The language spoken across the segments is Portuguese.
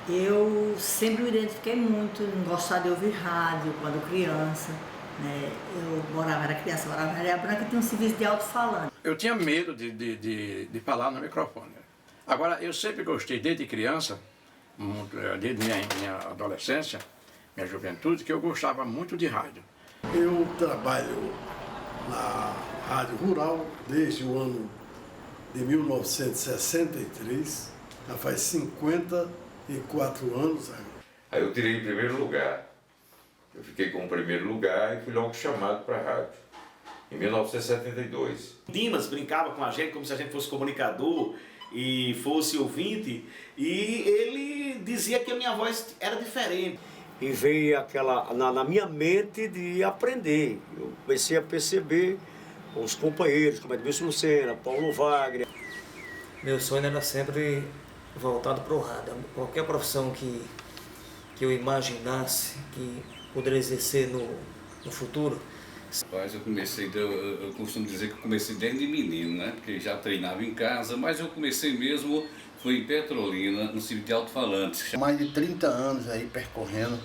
Eu sempre me identifiquei muito em gostar de ouvir rádio quando criança, né? Era criança, morava na Areia Branca e tinha um serviço de alto-falante. Eu tinha medo de falar no microfone. Agora, eu sempre gostei, desde criança, desde minha adolescência, minha juventude, que eu gostava muito de rádio. Eu trabalho na Rádio Rural desde o ano de 1963, já faz 54 anos. Aí eu tirei em primeiro lugar. Eu fiquei com o primeiro lugar e fui logo chamado para a rádio, em 1972. Dimas brincava com a gente como se a gente fosse comunicador e fosse ouvinte, e ele dizia que a minha voz era diferente. E veio aquela, na minha mente, de aprender. Eu comecei a perceber com os companheiros, como Edmilson Lucena, Paulo Wagner. Meu sonho era sempre voltado para o rádio. Qualquer profissão que eu imaginasse que poderia exercer no futuro. Mas eu comecei, eu costumo dizer que eu comecei desde menino, né? Porque já treinava em casa, mas eu comecei mesmo, foi em Petrolina, no serviço de alto-falantes. Mais de 30 anos aí percorrendo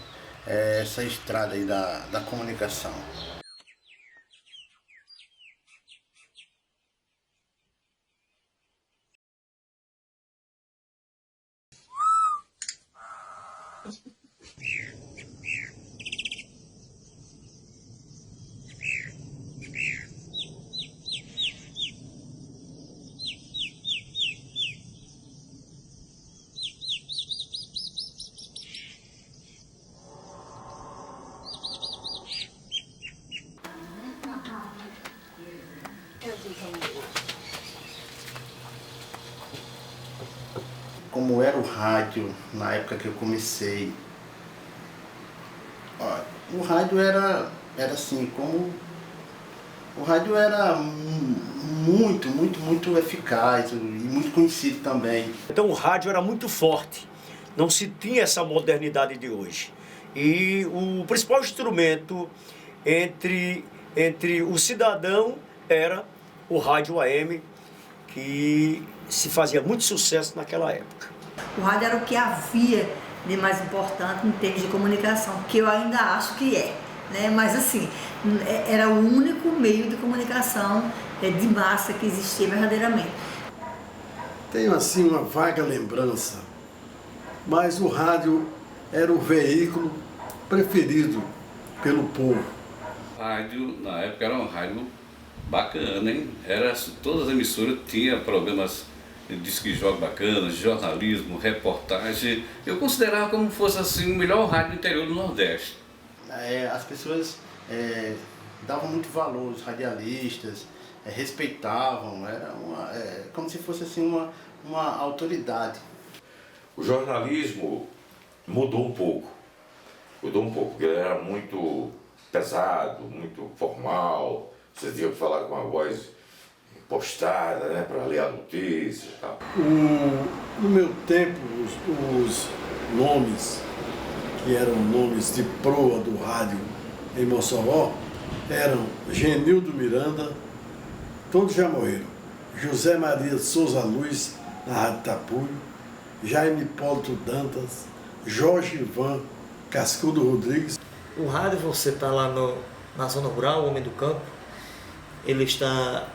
essa estrada aí da comunicação. Como era o rádio na época que eu comecei, o rádio era assim, como o rádio era muito eficaz e muito conhecido também. Então o rádio era muito forte, não se tinha essa modernidade de hoje. E o principal instrumento entre o cidadão era o rádio AM, que se fazia muito sucesso naquela época. O rádio era o que havia de mais importante em termos de comunicação, que eu ainda acho que é, né? Mas assim, era o único meio de comunicação de massa que existia verdadeiramente. Tenho assim uma vaga lembrança, mas o rádio era o veículo preferido pelo povo. Rádio, na época, era um rádio bacana, hein? Todas as emissoras tinham programas de disque jogo bacanas, jornalismo, reportagem. Eu considerava como fosse assim o melhor rádio do interior do Nordeste. As pessoas davam muito valor, os radialistas, respeitavam, era como se fosse assim uma autoridade. O jornalismo mudou um pouco, porque ele era muito pesado, muito formal. Você tinha que falar com uma voz postada, né, para ler a notícia e tal. No meu tempo, os nomes, que eram nomes de proa do rádio em Mossoró, eram Genildo Miranda, todos já morreram, José Maria de Souza Luz, na Rádio Tapuio, Jaime Hipólito Dantas, Jorge Ivan Cascudo Rodrigues. O rádio, você está lá na zona rural, o homem do campo, ele está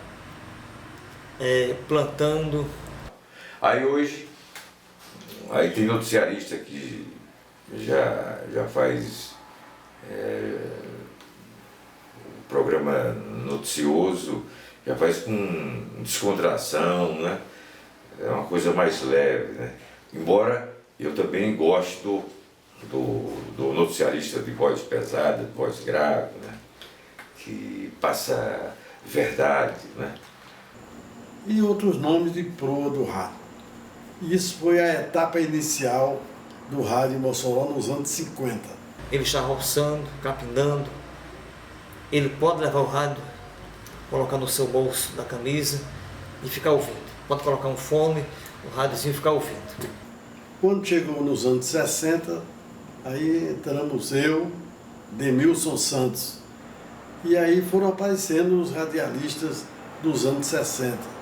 plantando. Aí hoje, tem noticiarista que já faz programa noticioso, já faz com descontração, né? É uma coisa mais leve, né? Embora eu também gosto do noticiarista de voz pesada, de voz grave, né? Que passa verdade, né? E outros nomes de proa do rádio. Isso foi a etapa inicial do rádio em Mossoró nos anos 50. Ele está roçando, capinando. Ele pode levar o rádio, colocar no seu bolso da camisa e ficar ouvindo. Pode colocar um fone, o rádiozinho e ficar ouvindo. Quando chegou nos anos 60, aí entramos eu, Demilson Santos. E aí foram aparecendo os radialistas dos anos 60.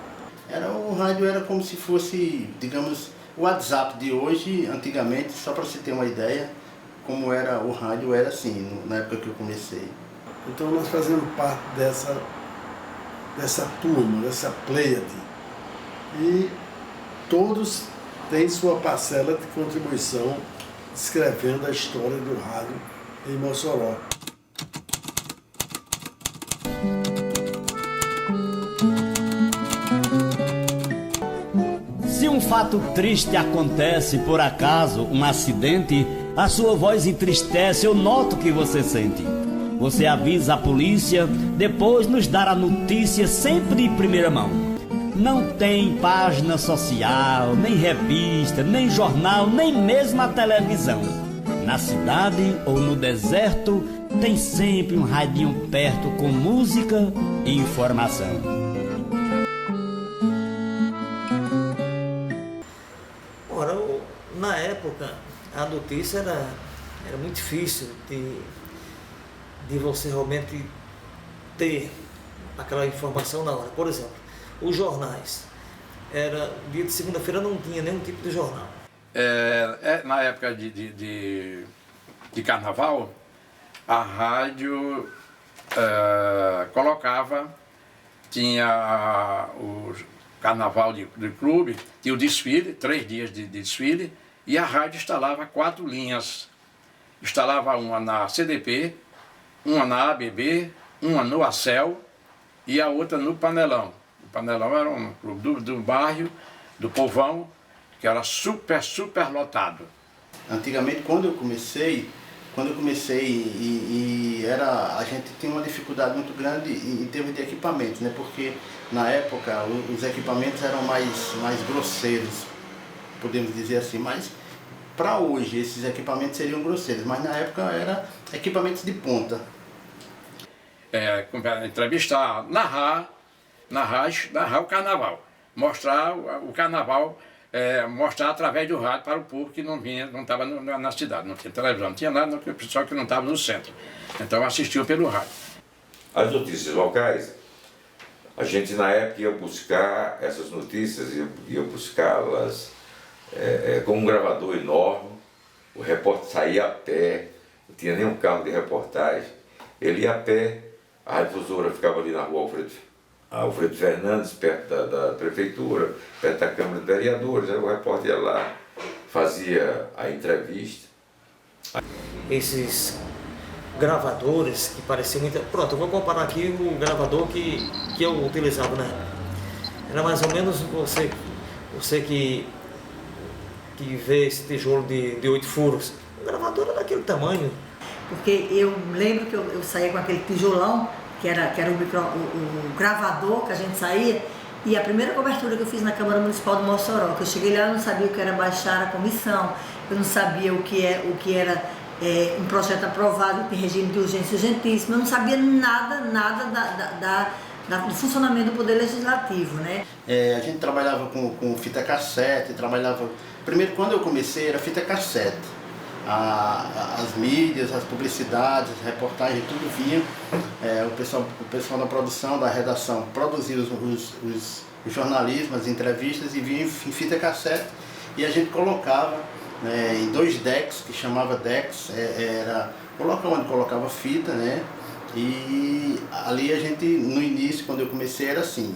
O rádio era como se fosse, digamos, O WhatsApp de hoje, antigamente, só para você ter uma ideia, como era o rádio, era assim, na época que eu comecei. Então nós fazemos parte dessa turma, dessa pleiade. E todos têm sua parcela de contribuição escrevendo a história do rádio em Mossoró. Se um fato triste acontece, por acaso, um acidente, a sua voz entristece, eu noto que você sente. Você avisa a polícia, depois nos dá a notícia sempre em primeira mão. Não tem página social, nem revista, nem jornal, nem mesmo a televisão. Na cidade ou no deserto, tem sempre um radinho perto com música e informação. Ora, na época, a notícia era muito difícil de você realmente ter aquela informação na hora. Por exemplo, os jornais. Dia de segunda-feira não tinha nenhum tipo de jornal. Na época de carnaval, a rádio tinha o carnaval de clube, tinha o desfile, 3 dias de desfile, e a rádio instalava 4 linhas. Instalava uma na CDP, uma na ABB, uma no Acel e a outra no Panelão. O Panelão era um clube do bairro, do povão, que era super lotado. Antigamente, quando eu comecei a gente tinha uma dificuldade muito grande em termos de equipamentos, né? Porque na época os equipamentos eram mais grosseiros, podemos dizer assim, mas para hoje esses equipamentos seriam grosseiros, mas na época eram equipamentos de ponta. Entrevistar, narrar o carnaval, mostrar o carnaval, mostrar através do rádio para o povo que não estava na cidade, não tinha televisão, não tinha nada, só que não estava no centro. Então assistiu pelo rádio. As notícias locais, a gente na época ia buscar essas notícias, ia buscá-las com um gravador enorme, o repórter saía a pé, não tinha nenhum carro de reportagem, ele ia a pé, a radiodifusora ficava ali na rua Alfredo Fernandes, perto da prefeitura, perto da Câmara de Vereadores, aí o repórter ia lá, fazia a entrevista. Esses gravadores que pareciam muito... Pronto, eu vou comparar aqui o gravador que eu utilizava na época. Era mais ou menos você que vê esse tijolo de 8 furos. O gravador era daquele tamanho. Porque eu lembro que eu saía com aquele tijolão, que era o gravador que a gente saía, e a primeira cobertura que eu fiz na Câmara Municipal de Mossoró, que eu cheguei lá, eu não sabia o que era baixar a comissão, eu não sabia o que era um projeto aprovado em regime de urgência urgentíssima, eu não sabia nada do funcionamento do Poder Legislativo, né? A gente trabalhava com fita cassete, primeiro quando eu comecei era fita cassete. As mídias, as publicidades, as reportagens, tudo vinha. O pessoal da produção, da redação, produzia os jornalismos, as entrevistas e vinha em fita cassete e a gente colocava em 2 decks, que chamava decks, onde colocava fita, né? E ali a gente, no início, quando eu comecei, era assim,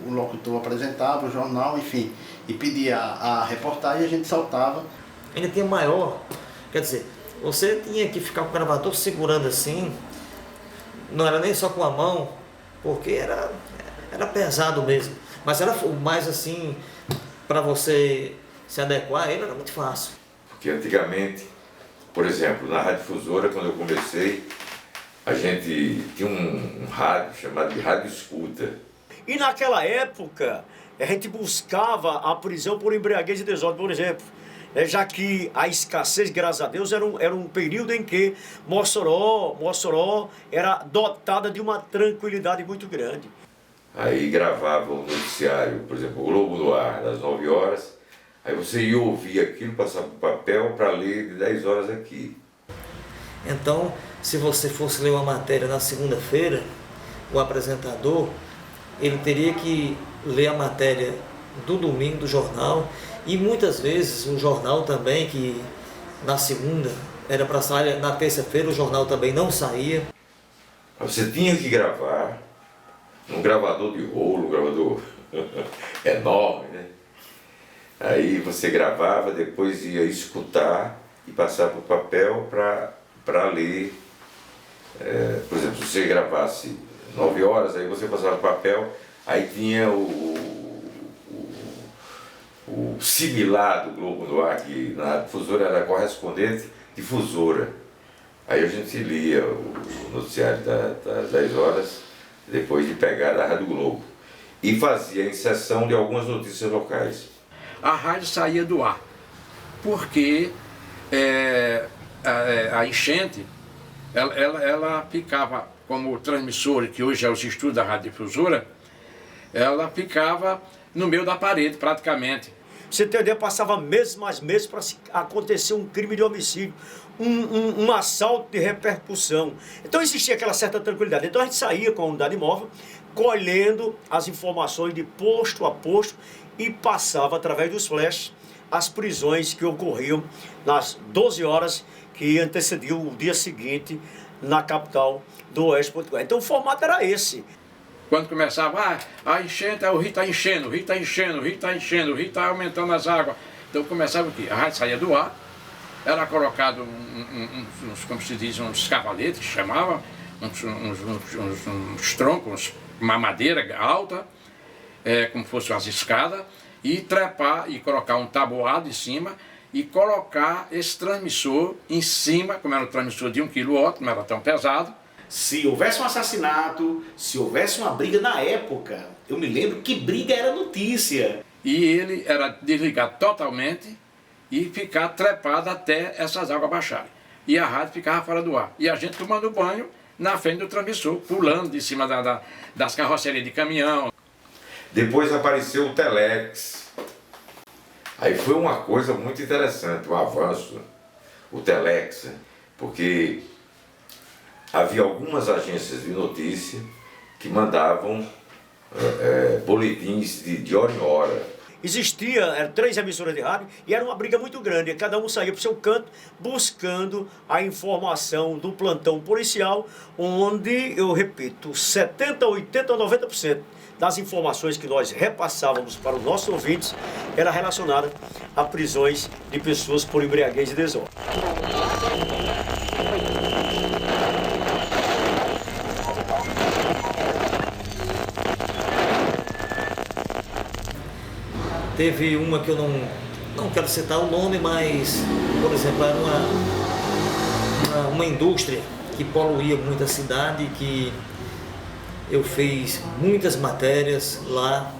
o locutor apresentava o jornal, enfim, e pedia a reportagem e a gente saltava. Ainda tinha maior. Quer dizer, você tinha que ficar com o gravador segurando assim, não era nem só com a mão, porque era pesado mesmo. Mas era mais assim, para você se adequar, ele era muito fácil. Porque antigamente, por exemplo, na radiodifusora, quando eu comecei, a gente tinha um rádio chamado de rádio escuta. E naquela época, a gente buscava a prisão por embriaguez e desordem, por exemplo. Já que a escassez, graças a Deus, era um período em que Mossoró era dotada de uma tranquilidade muito grande. Aí gravava o noticiário, por exemplo, o Globo no Ar, das 9 horas, aí você ia ouvir aquilo, passava para o papel para ler de 10 horas aqui. Então, se você fosse ler uma matéria na segunda-feira, o apresentador, ele teria que ler a matéria do domingo do jornal, e muitas vezes o jornal também, que na segunda era para sair, na terça-feira o jornal também não saía. Você tinha que gravar num gravador de rolo, um gravador enorme, né? Aí você gravava, depois ia escutar e passar para o papel para ler. Por exemplo, se você gravasse 9 horas, aí você passava para o papel, aí tinha o similar do Globo no Ar, que na difusora era correspondente difusora. Aí a gente lia o noticiário das 10 horas, depois de pegar da Rádio Globo, e fazia a inserção de algumas notícias locais. A rádio saía do ar, porque a enchente, ela ficava, como transmissora, que hoje é os estúdios da Rádio Difusora, ela ficava no meio da parede, praticamente. Você entendeu? Passava meses, mais meses, para acontecer um crime de homicídio, um assalto de repercussão. Então existia aquela certa tranquilidade. Então a gente saía com a unidade móvel, colhendo as informações de posto a posto e passava através dos flashes as prisões que ocorriam nas 12 horas que antecediam o dia seguinte na capital do Oeste Potiguar. Então o formato era esse. Quando começava, a enchente, o rio está enchendo, o rio está enchendo, o rio está enchendo, o rio está aumentando as águas. Então começava o quê? A rádio saía do ar, era colocado como se diz, uns cavaletes, que chamavam, uns troncos, uma madeira alta, como fosse umas escadas, e trepar e colocar um tabuado em cima e colocar esse transmissor em cima, como era um transmissor de 1 kW, não era tão pesado. Se houvesse um assassinato, se houvesse uma briga na época, eu me lembro que briga era notícia. E ele era desligado totalmente e ficar trepado até essas águas baixarem. E a rádio ficava fora do ar. E a gente tomando banho na frente do transmissor, pulando de cima das carrocerias de caminhão. Depois apareceu o Telex. Aí foi uma coisa muito interessante, um avanço, o Telex, porque havia algumas agências de notícia que mandavam boletins de hora em hora. Existia 3 emissoras de rádio e era uma briga muito grande. Cada um saía para o seu canto buscando a informação do plantão policial, onde, eu repito, 70%, 80%, 90% das informações que nós repassávamos para os nossos ouvintes era relacionada a prisões de pessoas por embriaguez e desordem. Teve uma que eu não quero citar o nome, mas, por exemplo, era uma indústria que poluía muito a cidade, que eu fiz muitas matérias lá.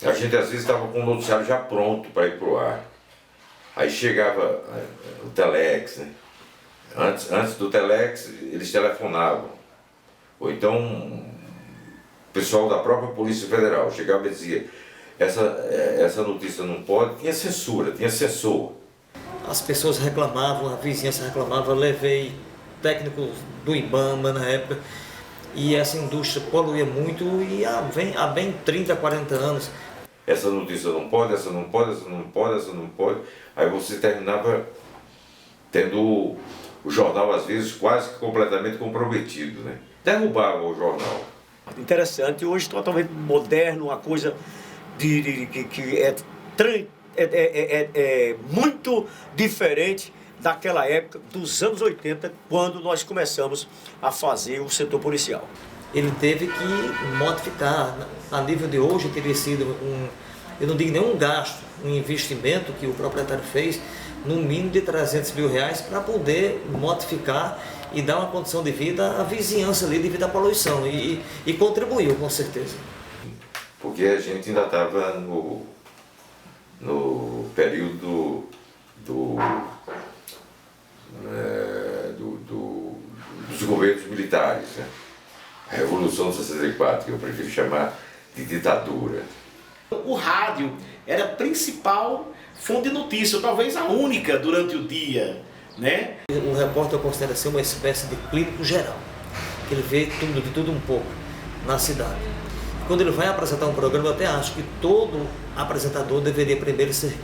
A gente às vezes estava com o noticiário já pronto para ir para o ar. Aí chegava o Telex, né? Antes do Telex eles telefonavam. Ou então o pessoal da própria Polícia Federal chegava e dizia: essa notícia não pode, tinha censura, tinha censor. As pessoas reclamavam, a vizinhança reclamava, levei técnicos do IBAMA na época, e essa indústria poluía muito e há bem 30, 40 anos. Essa notícia não pode, essa não pode, essa não pode, essa não pode. Aí você terminava tendo o jornal, às vezes, quase que completamente comprometido, né? Derrubava o jornal. Interessante, hoje totalmente moderno, uma coisa que é muito diferente daquela época, dos anos 80, quando nós começamos a fazer o setor policial. Ele teve que modificar. A nível de hoje teria sido eu não digo nenhum gasto, um investimento que o proprietário fez, no mínimo de R$300 mil para poder modificar e dar uma condição de vida à vizinhança ali devido à poluição, e contribuiu com certeza. Porque a gente ainda estava no período dos governos militares, né? A Revolução de 64, que eu prefiro chamar de ditadura. O rádio era a principal fonte de notícia, ou talvez a única durante o dia, né? O repórter eu considero ser uma espécie de clínico geral, que ele vê tudo, de tudo um pouco na cidade. Quando ele vai apresentar um programa, eu até acho que todo apresentador deveria primeiro ser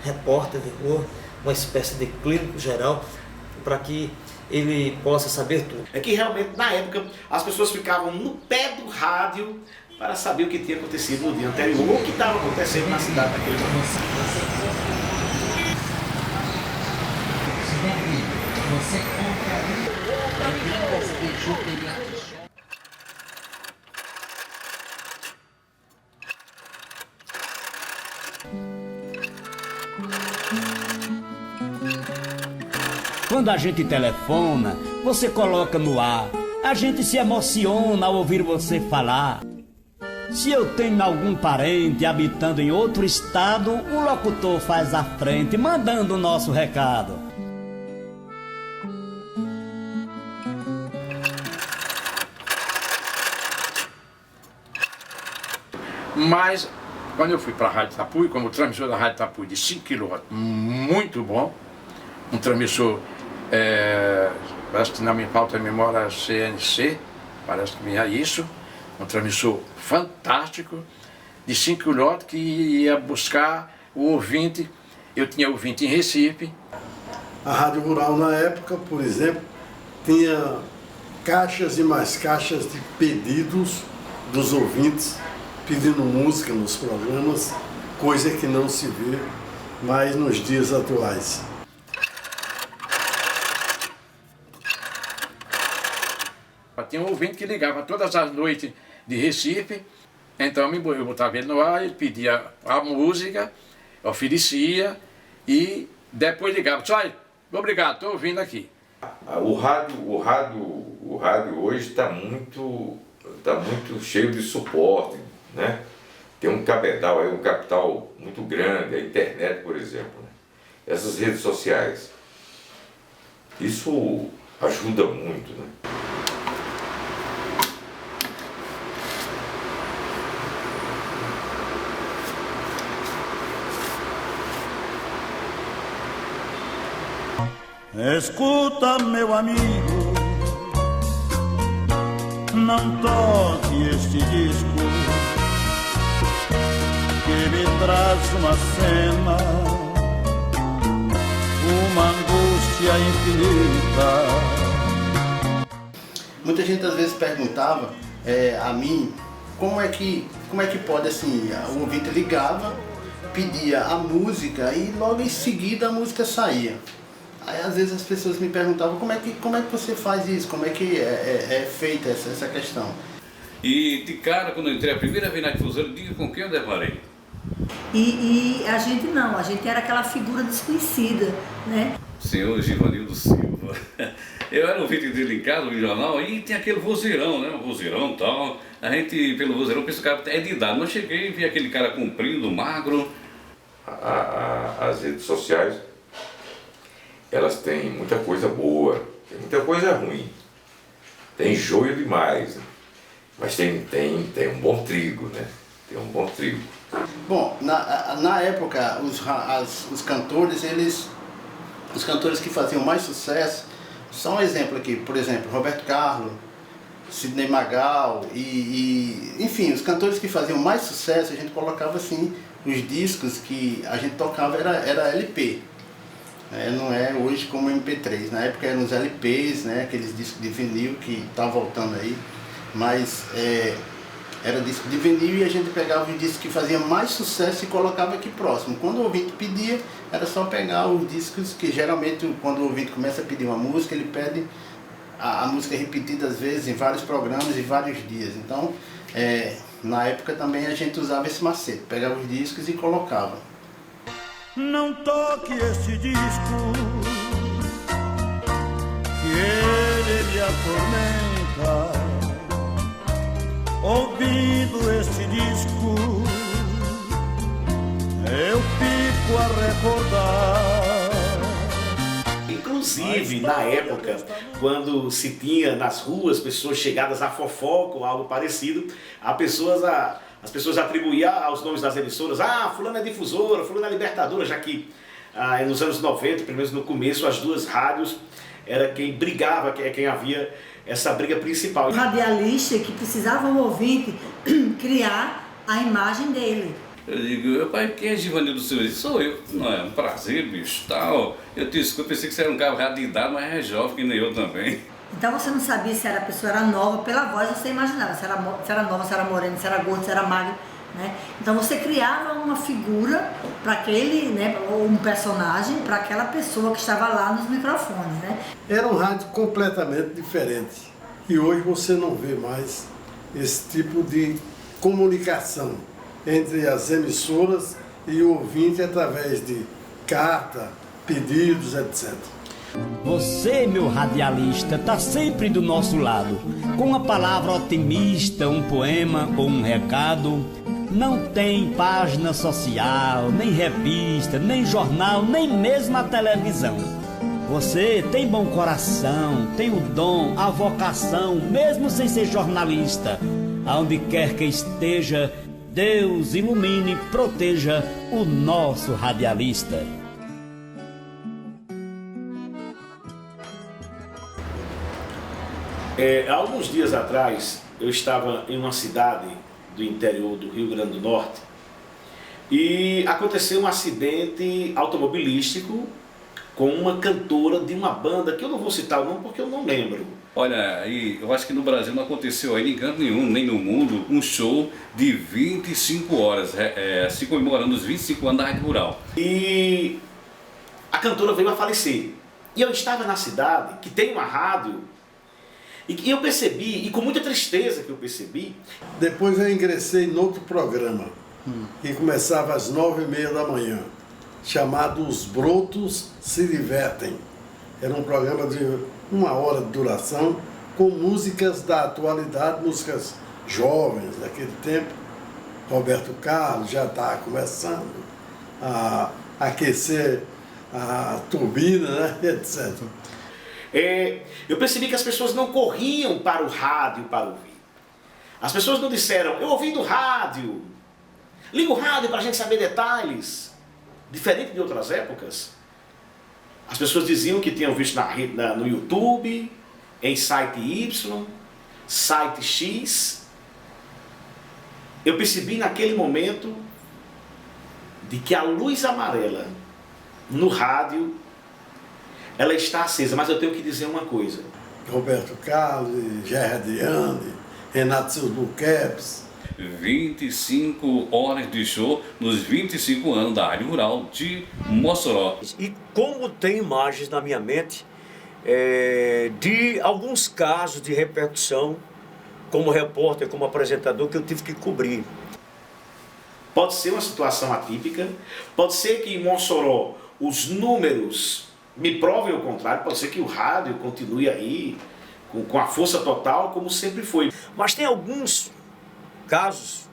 repórter de rua, uma espécie de clínico geral, para que ele possa saber tudo. É que realmente, na época, as pessoas ficavam no pé do rádio para saber o que tinha acontecido no dia anterior ou o que estava acontecendo na cidade naquele momento. Quando a gente telefona, você coloca no ar. A gente se emociona ao ouvir você falar. Se eu tenho algum parente habitando em outro estado, o locutor faz a frente, mandando o nosso recado. Mas, quando eu fui para a Rádio Itapuí, como transmissor da Rádio Itapuí de 5 kW, muito bom, um transmissor, parece que não me falta a memória, CNC, parece que é isso, um transmissor fantástico, de 5 kW, que ia buscar o ouvinte. Eu tinha ouvinte em Recife. A Rádio Rural, na época, por exemplo, tinha caixas e mais caixas de pedidos dos ouvintes, pedindo música nos programas, coisa que não se vê mais nos dias atuais. Tinha um ouvinte que ligava todas as noites de Recife, então eu botava ele no ar, ele pedia a música, oferecia e depois ligava, só obrigado, estou ouvindo aqui. O rádio hoje está muito cheio de suporte, né? Tem um cabedal aí, um capital muito grande, a internet, por exemplo, né? Essas redes sociais. Isso ajuda muito, né? Escuta, meu amigo, não toque este disco que me traz uma cena, uma angústia infinita. Muita gente às vezes perguntava a mim como é que pode, assim, o ouvinte ligava, pedia a música e logo em seguida a música saía. Aí às vezes as pessoas me perguntavam como é que você faz isso, como é que é feita essa questão. E de cara, quando eu entrei a primeira vez na difusora, diga com quem eu deparei. E a gente não, a gente era aquela figura desconhecida, né? Senhor Givanildo Silva. Eu era ouvinte dele em casa, no jornal, e tem aquele vozeirão, né? Um vozeirão e tal. A gente, pelo vozeirão, pensa que o cara é de idade. Mas cheguei e vi aquele cara comprido, magro. As redes sociais, elas têm muita coisa boa, tem muita coisa ruim. Tem joio demais, né? Mas tem um bom trigo, né? Tem um bom trigo. Bom, na época, os cantores, os cantores que faziam mais sucesso, só um exemplo aqui, por exemplo, Roberto Carlos, Sidney Magal enfim, os cantores que faziam mais sucesso, a gente colocava assim, os discos que a gente tocava era LP. Não é hoje como MP3, na época eram os LPs, né, aqueles discos de vinil que tá voltando aí, mas era disco de vinil e a gente pegava os discos que faziam mais sucesso e colocava aqui próximo. Quando o ouvinte pedia, era só pegar os discos que geralmente quando o ouvinte começa a pedir uma música, ele pede a música repetida às vezes em vários programas e vários dias. Então, na época também a gente usava esse macete, pegava os discos e colocava. Não toque este disco, que ele me atormenta. Ouvindo este disco, eu fico a recordar. Inclusive, na época, quando se tinha nas ruas pessoas chegadas a fofoca ou algo parecido, as pessoas atribuíam aos nomes das emissoras, fulano é difusora, fulano é libertadora, já que nos anos 90, pelo menos no começo, as duas rádios era quem brigava, quem havia essa briga principal. O radialista que precisava um ouvinte criar a imagem dele. Eu digo, pai, quem é Givanildo Silva? Sou eu. Não, é um prazer, bicho, tal. Eu te escuto, pensei que você era um cara de idade, mas é jovem que nem eu também. Então você não sabia se a pessoa era nova, pela voz você imaginava se era nova, se era morena, se era gorda, se era magra, né? Então você criava uma figura para aquele, né, um personagem para aquela pessoa que estava lá nos microfones, né? Era um rádio completamente diferente. E hoje você não vê mais esse tipo de comunicação entre as emissoras e o ouvinte através de carta, pedidos, etc. Você, meu radialista, tá sempre do nosso lado. Com uma palavra otimista, um poema ou um recado. Não tem página social, nem revista, nem jornal, nem mesmo a televisão. Você tem bom coração, tem o dom, a vocação, mesmo sem ser jornalista. Aonde quer que esteja, Deus ilumine e proteja o nosso radialista. Há alguns dias atrás, eu estava em uma cidade do interior do Rio Grande do Norte e aconteceu um acidente automobilístico com uma cantora de uma banda que eu não vou citar o nome porque eu não lembro. Olha, eu acho que no Brasil não aconteceu aí em canto nenhum, nem no mundo, um show de 25 horas, se comemorando os 25 anos da Rádio Rural. E a cantora veio a falecer. E eu estava na cidade, que tem uma rádio, e eu percebi, e com muita tristeza que eu percebi... Depois eu ingressei em outro programa, que começava às 9h30 da manhã, chamado Os Brotos Se Divertem. Era um programa de 1 hora de duração, com músicas da atualidade, músicas jovens daquele tempo. Roberto Carlos já está começando a aquecer a turbina, né? Etc. Eu percebi que as pessoas não corriam para o rádio para ouvir. As pessoas não disseram, eu ouvi do rádio, liga o rádio para a gente saber detalhes. Diferente de outras épocas, as pessoas diziam que tinham visto no YouTube, em site Y, site X. Eu percebi naquele momento de que a luz amarela no rádio, ela está acesa, mas eu tenho que dizer uma coisa. Roberto Carlos, Gerardiane, Renato Seus Buqueps. 25 horas de show nos 25 anos da Rádio Rural de Mossoró. E como tem imagens na minha mente de alguns casos de repercussão, como repórter, como apresentador, que eu tive que cobrir. Pode ser uma situação atípica, pode ser que em Mossoró os números me provem o contrário, pode ser que o rádio continue aí com a força total, como sempre foi. Mas tem alguns casos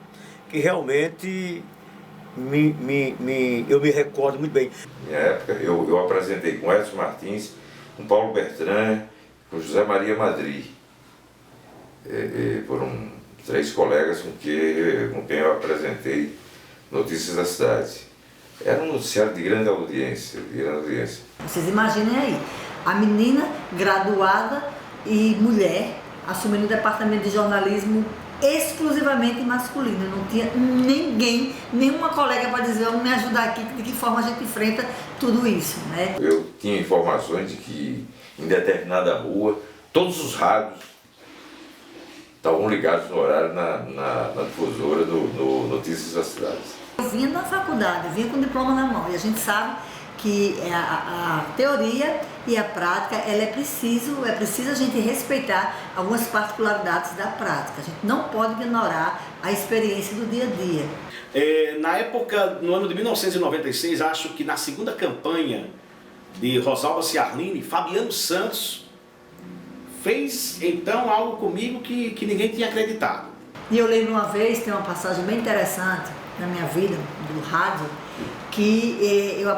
que realmente eu me recordo muito bem. Na minha época, eu apresentei com Edson Martins, com Paulo Bertrand, com José Maria Madri. Foram 3 colegas com quem eu apresentei Notícias da Cidade. Era um noticiário de grande audiência, Vocês imaginem aí, a menina graduada e mulher assumindo o departamento de jornalismo exclusivamente masculino. Não tinha ninguém, nenhuma colega para dizer, vamos me ajudar aqui, de que forma a gente enfrenta tudo isso, né? Eu tinha informações de que em determinada rua, todos os rádios estavam ligados no horário na difusora do Notícias da Cidade. Eu vinha da faculdade, eu vinha com o diploma na mão, e a gente sabe que a teoria e a prática, é preciso a gente respeitar algumas particularidades da prática. A gente não pode ignorar a experiência do dia a dia. Na época, no ano de 1996, acho que na segunda campanha de Rosalba Ciarline, Fabiano Santos fez então algo comigo que ninguém tinha acreditado. E eu lembro uma vez, tem uma passagem bem interessante na minha vida, do rádio, que eu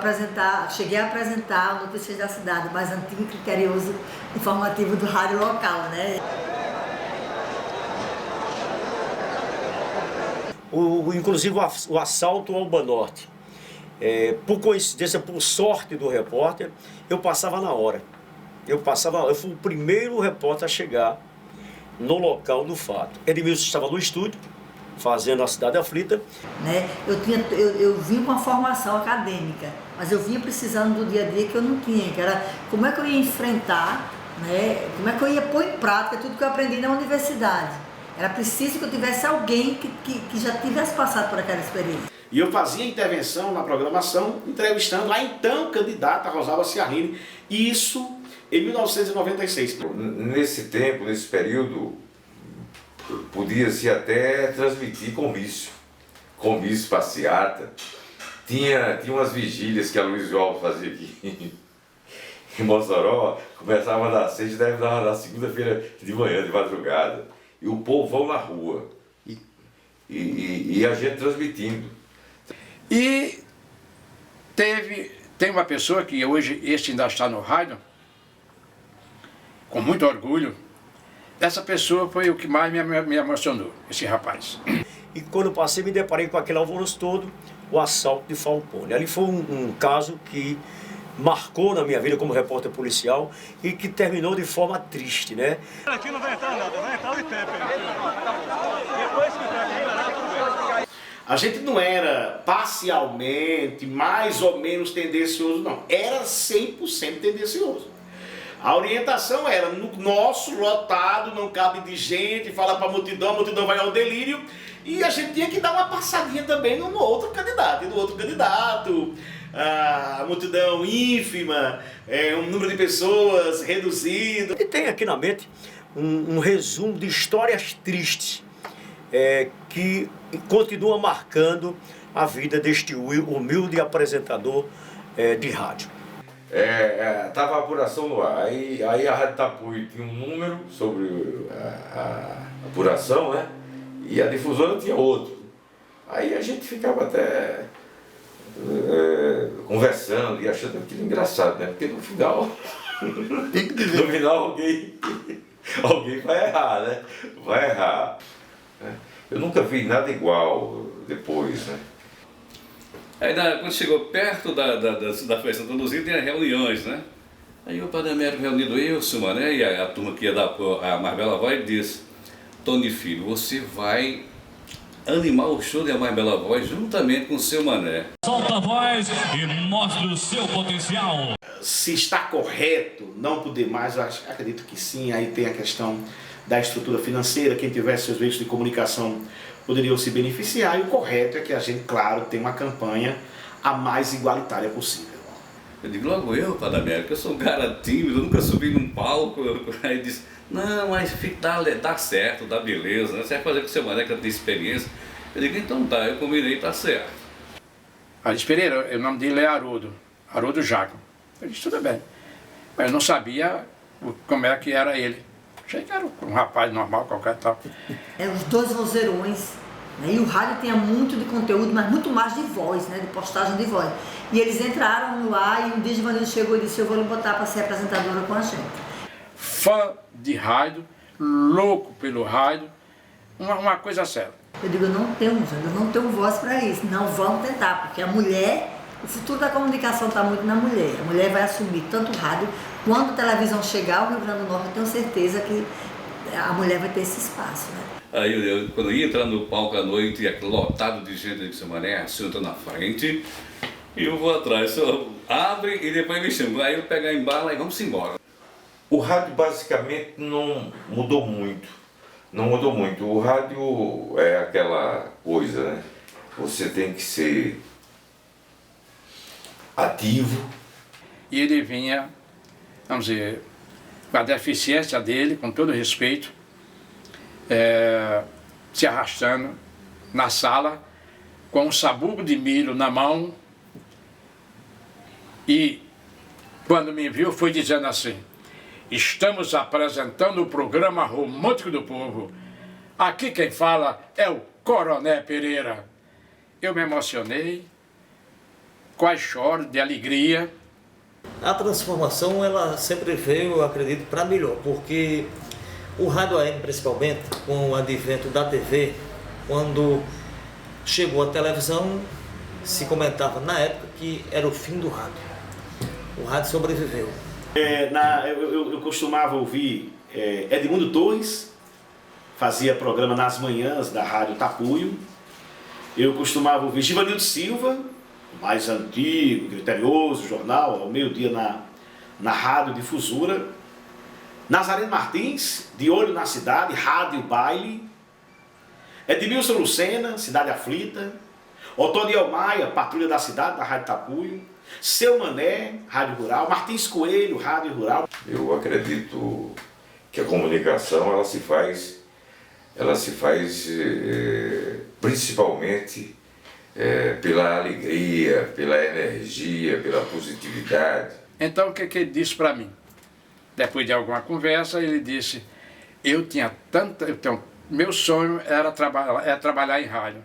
cheguei a apresentar o Notícias da Cidade, o mais antigo e criterioso informativo do rádio local, né? Inclusive o assalto ao Banorte. Por coincidência, por sorte do repórter, eu passava na hora. Eu fui o primeiro repórter a chegar no local do fato. Edmilson estava no estúdio, fazendo a Cidade Aflita. Né? Eu vim com uma formação acadêmica, mas eu vinha precisando do dia a dia que eu não tinha, que era como é que eu ia enfrentar, né? Como é que eu ia pôr em prática tudo que eu aprendi na universidade. Era preciso que eu tivesse alguém que já tivesse passado por aquela experiência. E eu fazia intervenção na programação, entrevistando a então candidata Rosalba Ciarrini, isso em 1996. Nesse tempo, nesse período, podia-se até transmitir comício, passeata. Tinha umas vigílias que a Luiz João fazia aqui em Mossoró, começava das 6, deve dar na segunda-feira de manhã, de madrugada. E o povão na rua, e a gente transmitindo. E tem uma pessoa que hoje, este ainda está no rádio, com muito orgulho. Essa pessoa foi o que mais me emocionou, esse rapaz. E quando eu passei, me deparei com aquele alvoroço todo, o assalto de Falcone. Ali foi um caso que marcou na minha vida como repórter policial e que terminou de forma triste, né? Aqui não vai entrar nada, vai entrar o IPEP. A gente não era parcialmente, mais ou menos tendencioso, não. Era 100% tendencioso. A orientação era, no nosso lotado, não cabe de gente, fala para a multidão vai ao delírio. E a gente tinha que dar uma passadinha também no outro candidato. E no outro candidato, a multidão ínfima, um número de pessoas reduzido. E tem aqui na mente um resumo de histórias tristes que continua marcando a vida deste humilde apresentador de rádio. Tava a apuração no ar, aí a Rádio Tapuí tinha um número sobre a apuração, né? E a difusora tinha outro. Aí a gente ficava até conversando e achando aquilo engraçado, né? Porque no final, alguém vai errar, né? Vai errar. Eu nunca vi nada igual depois, né? Aí quando chegou perto da festa do Luzia, tinha reuniões, né? Aí o Padre Américo reunido eu, o seu Mané e a turma que ia dar a mais bela voz disse: Tony Filho, você vai animar o show da mais bela voz juntamente com o seu Mané. Solta a voz e mostre o seu potencial. Se está correto não poder mais, eu acredito que sim. Aí tem a questão da estrutura financeira, quem tivesse seus veículos de comunicação poderiam se beneficiar, e o correto é que a gente, claro, tem uma campanha a mais igualitária possível. Eu digo, logo eu, Padre Américo, eu sou um cara tímido, eu nunca subi num palco. Aí ele disse, não, mas dá certo, dá beleza, né? Você vai fazer com o seu Mané que tem experiência. Eu digo, então tá, eu combinei, tá certo. Alice Pereira, o nome dele é Haroldo Jaco. Eu disse, tudo bem. Mas eu não sabia como é que era ele. Achei que era um rapaz normal, qualquer tal. Os dois vozeirões, né? E o rádio tinha muito de conteúdo, mas muito mais de voz, né? De postagem de voz. E eles entraram no ar e um dia Givanildo chegou e disse, eu vou lhe botar para ser apresentadora com a gente. Fã de rádio, louco pelo rádio, uma coisa séria. Eu digo, eu não tenho voz para isso. Não, vamos tentar, porque a mulher, o futuro da comunicação está muito na mulher. A mulher vai assumir tanto o rádio, quando a televisão chegar ao Rio Grande do Norte, eu tenho certeza que a mulher vai ter esse espaço, né? Aí quando eu ia entrar no palco à noite, lotado de gente de seu Mané, assim, eu estou na frente e eu vou atrás, só abre e depois me chama. Aí eu pego a embala e vamos embora. O rádio basicamente não mudou muito. Não mudou muito. O rádio é aquela coisa, né? Você tem que ser ativo. E ele vinha, vamos dizer, com a deficiência dele, com todo respeito, se arrastando na sala, com um sabugo de milho na mão, e quando me viu foi dizendo assim, estamos apresentando o programa Romântico do Povo. Aqui quem fala é o Coronel Pereira. Eu me emocionei, quase choro de alegria. A transformação, ela sempre veio, eu acredito, para melhor, porque o rádio AM, principalmente, com o advento da TV, quando chegou a televisão, se comentava na época que era o fim do rádio. O rádio sobreviveu. Eu costumava ouvir Edmundo Torres fazia programa nas manhãs da Rádio Tapuio. Eu costumava ouvir Givanildo Silva, mais antigo, criterioso, jornal, ao meio-dia na Rádio Difusora. Nazareno Martins, De Olho na Cidade, Rádio Baile. Edmilson Lucena, Cidade Aflita. Otoniel Maia, Patrulha da Cidade, da Rádio Tapuio. Seu Mané, Rádio Rural. Martins Coelho, Rádio Rural. Eu acredito que a comunicação ela se faz principalmente pela alegria, pela energia, pela positividade. Então o que ele disse para mim? Depois de alguma conversa, ele disse, meu sonho era trabalhar em rádio.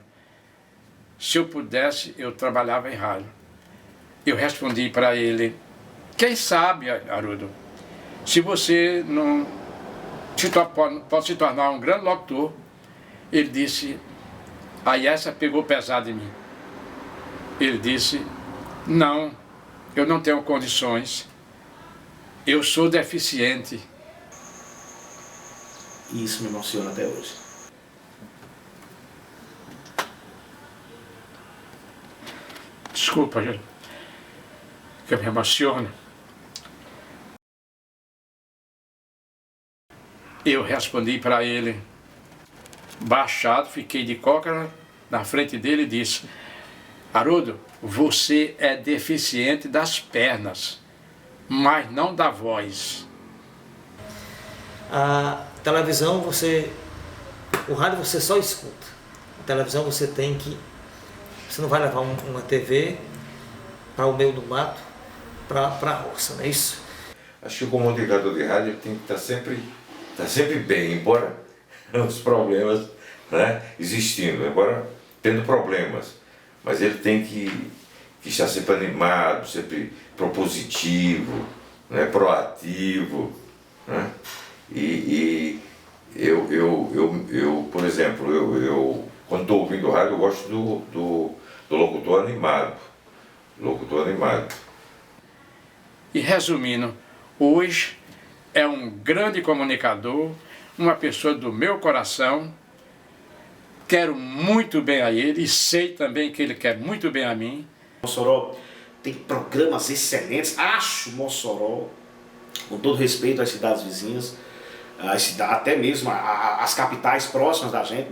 Se eu pudesse, eu trabalhava em rádio. Eu respondi para ele, quem sabe, Haroldo, se você não pode se tornar um grande locutor. Ele disse, aí essa pegou pesado em mim. Ele disse, não, eu não tenho condições. Eu sou deficiente. E isso me emociona até hoje. Desculpa, gente, que eu me emociono. Eu respondi para ele, baixado, fiquei de cócora na frente dele e disse, Haroldo, você é deficiente das pernas, mas não da voz. A televisão, o rádio você só escuta. A televisão você você não vai levar uma TV para o meio do mato, para a roça, não é isso? Acho que o comunicador de rádio tem que estar sempre bem, embora os problemas, né, existindo, embora tendo problemas, mas ele tem que estar sempre animado, sempre propositivo, né, proativo, né? E eu, por exemplo, quando estou ouvindo rádio, eu gosto do locutor animado. E resumindo, hoje é um grande comunicador, uma pessoa do meu coração, quero muito bem a ele e sei também que ele quer muito bem a mim. Mossoró tem programas excelentes, acho Mossoró, com todo respeito às cidades vizinhas, até mesmo as capitais próximas da gente,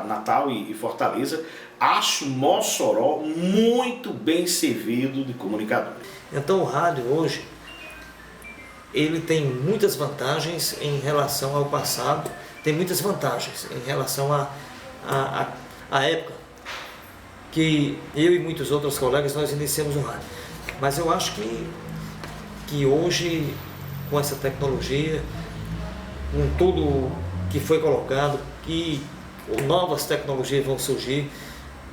Natal e Fortaleza, acho Mossoró muito bem servido de comunicadores. Então o rádio hoje, ele tem muitas vantagens em relação ao passado, tem muitas vantagens em relação à época que eu e muitos outros colegas nós iniciamos o rádio. Mas eu acho que hoje, com essa tecnologia, com tudo que foi colocado, que novas tecnologias vão surgir,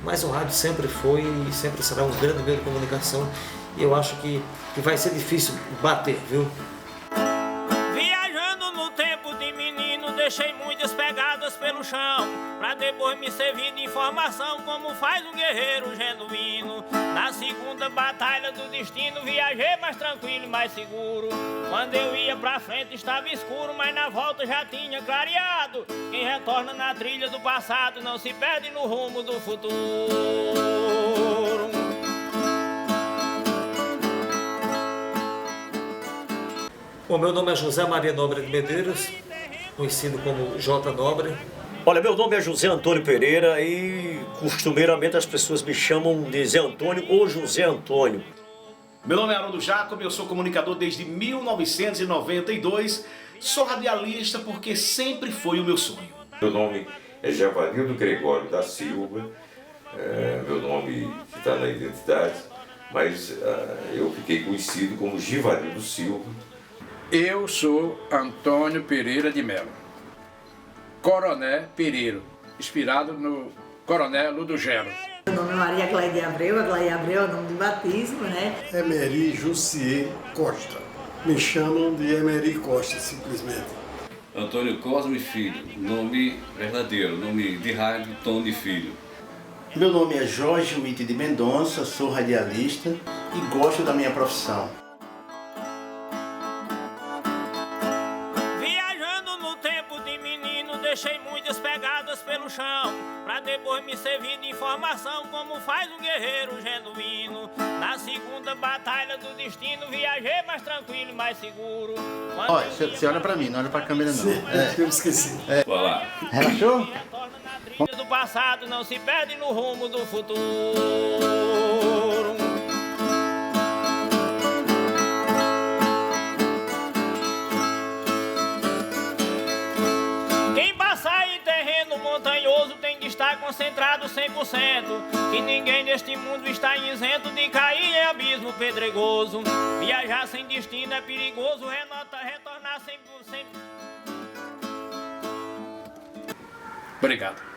mas o rádio sempre foi e sempre será um grande meio de comunicação e eu acho que vai ser difícil bater, viu? Viajando no tempo de menino, deixei muitas pegadas pelo chão, pra depois me servir de informação como faz um guerreiro genuíno. Na segunda batalha do destino, viajei mais tranquilo e mais seguro. Quando eu ia pra frente estava escuro, mas na volta já tinha clareado. Quem retorna na trilha do passado não se perde no rumo do futuro. O meu nome é José Maria Nobre de Medeiros, conhecido como J. Nobre. Olha, meu nome é José Antônio Pereira e costumeiramente as pessoas me chamam de Zé Antônio ou José Antônio. Meu nome é Haroldo Jacob, eu sou comunicador desde 1992, sou radialista porque sempre foi o meu sonho. Meu nome é Givanildo Gregório da Silva, meu nome que está na identidade, mas eu fiquei conhecido como Givanildo Silva. Eu sou Antônio Pereira de Melo, Coronel Pereiro, inspirado no Coronel Ludogero. Meu nome é Maria Aglaide Abreu, Aglaide Abreu é o nome de batismo, né? Emery Jussier Costa. Me chamam de Emery Costa, simplesmente. Antônio Cosme Filho, nome verdadeiro, nome de rádio Tony Filho. Meu nome é Jorge Witt de Mendonça, sou radialista e gosto da minha profissão. deixei muitas pegadas pelo chão, pra depois me servir de informação como faz um guerreiro genuíno. Na segunda batalha do destino viajei mais tranquilo e mais seguro. Olha, você olha pra mim, não olha pra câmera não. Eu esqueci. Vai lá. Relaxou? Trilha do passado não se perde no rumo do futuro. Quem passar em terreno montanhoso tem de estar concentrado 100%. Que ninguém neste mundo está isento de cair em abismo pedregoso. Viajar sem destino é perigoso, retornar sem... Obrigado.